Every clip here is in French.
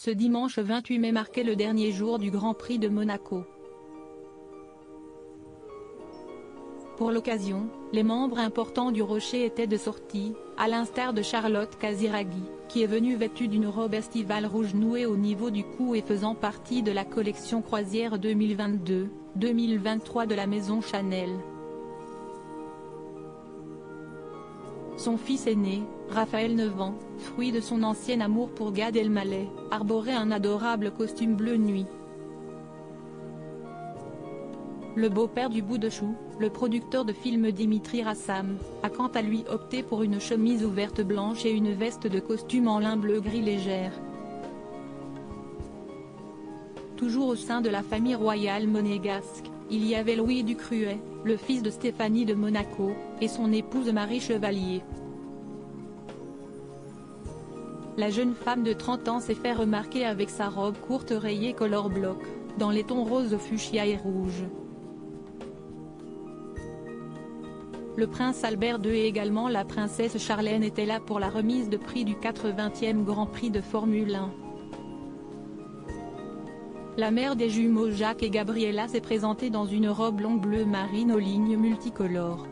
Ce dimanche 28 mai marquait le dernier jour du Grand Prix de Monaco. Pour l'occasion, les membres importants du Rocher étaient de sortie, à l'instar de Charlotte Casiraghi, qui est venue vêtue d'une robe estivale rouge nouée au niveau du cou et faisant partie de la collection croisière 2022-2023 de la maison Chanel. Son fils aîné, Raphaël 9 ans, fruit de son ancien amour pour Gad Elmaleh, arborait un adorable costume bleu nuit. Le beau-père du bout de chou, le producteur de films Dimitri Rassam, a quant à lui opté pour une chemise ouverte blanche et une veste de costume en lin bleu-gris légère. Toujours au sein de la famille royale monégasque, il y avait Louis Ducruet, le fils de Stéphanie de Monaco, et son épouse Marie Chevalier. La jeune femme de 30 ans s'est fait remarquer avec sa robe courte rayée color bloc, dans les tons rose fuchsia et rouge. Le prince Albert II et également la princesse Charlène étaient là pour la remise de prix du 80e Grand Prix de Formule 1. La mère des jumeaux Jacques et Gabriella s'est présentée dans une robe longue bleu marine aux lignes multicolores.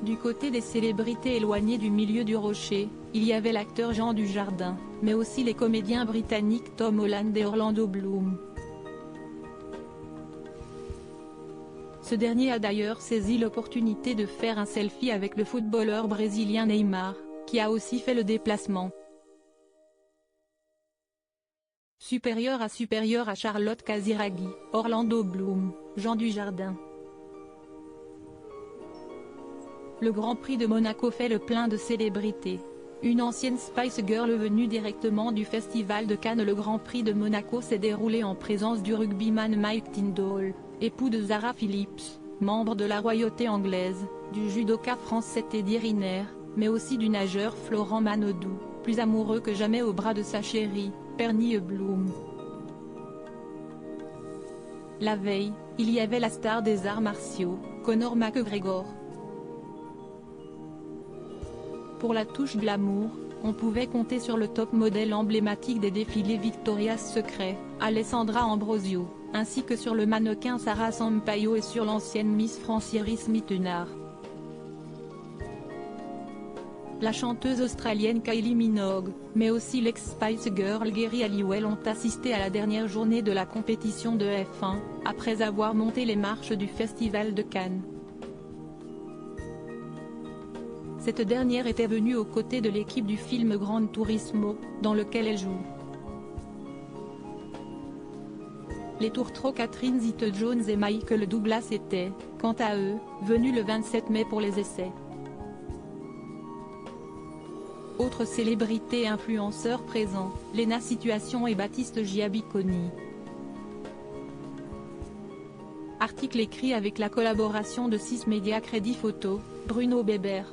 Du côté des célébrités éloignées du milieu du Rocher, il y avait l'acteur Jean Dujardin, mais aussi les comédiens britanniques Tom Holland et Orlando Bloom. Ce dernier a d'ailleurs saisi l'opportunité de faire un selfie avec le footballeur brésilien Neymar, qui a aussi fait le déplacement. Supérieur à Charlotte Casiraghi, Orlando Bloom, Jean Dujardin. Le Grand Prix de Monaco fait le plein de célébrités. Une ancienne Spice Girl venue directement du Festival de Cannes. Le Grand Prix de Monaco s'est déroulé en présence du rugbyman Mike Tindall, époux de Zara Phillips, membre de la royauté anglaise, du judoka français Teddy Riner, mais aussi du nageur Florent Manodou, plus amoureux que jamais au bras de sa chérie, Pernille Bloom. La veille, il y avait la star des arts martiaux, Conor McGregor. Pour la touche glamour, on pouvait compter sur le top modèle emblématique des défilés Victoria's Secret, Alessandra Ambrosio, ainsi que sur le mannequin Sarah Sampaio et sur l'ancienne Miss France Iris Mittenard. La chanteuse australienne Kylie Minogue, mais aussi l'ex-Spice Girl Geri Halliwell ont assisté à la dernière journée de la compétition de F1, après avoir monté les marches du Festival de Cannes. Cette dernière était venue aux côtés de l'équipe du film Gran Turismo, dans lequel elle joue. Les tourtereaux Catherine Zeta-Jones et Michael Douglas étaient, quant à eux, venus le 27 mai pour les essais. Autres célébrités et influenceurs présents, Lena Situation et Baptiste Giabiconi. Article écrit avec la collaboration de 6 médias Crédit Photo, Bruno Bébert.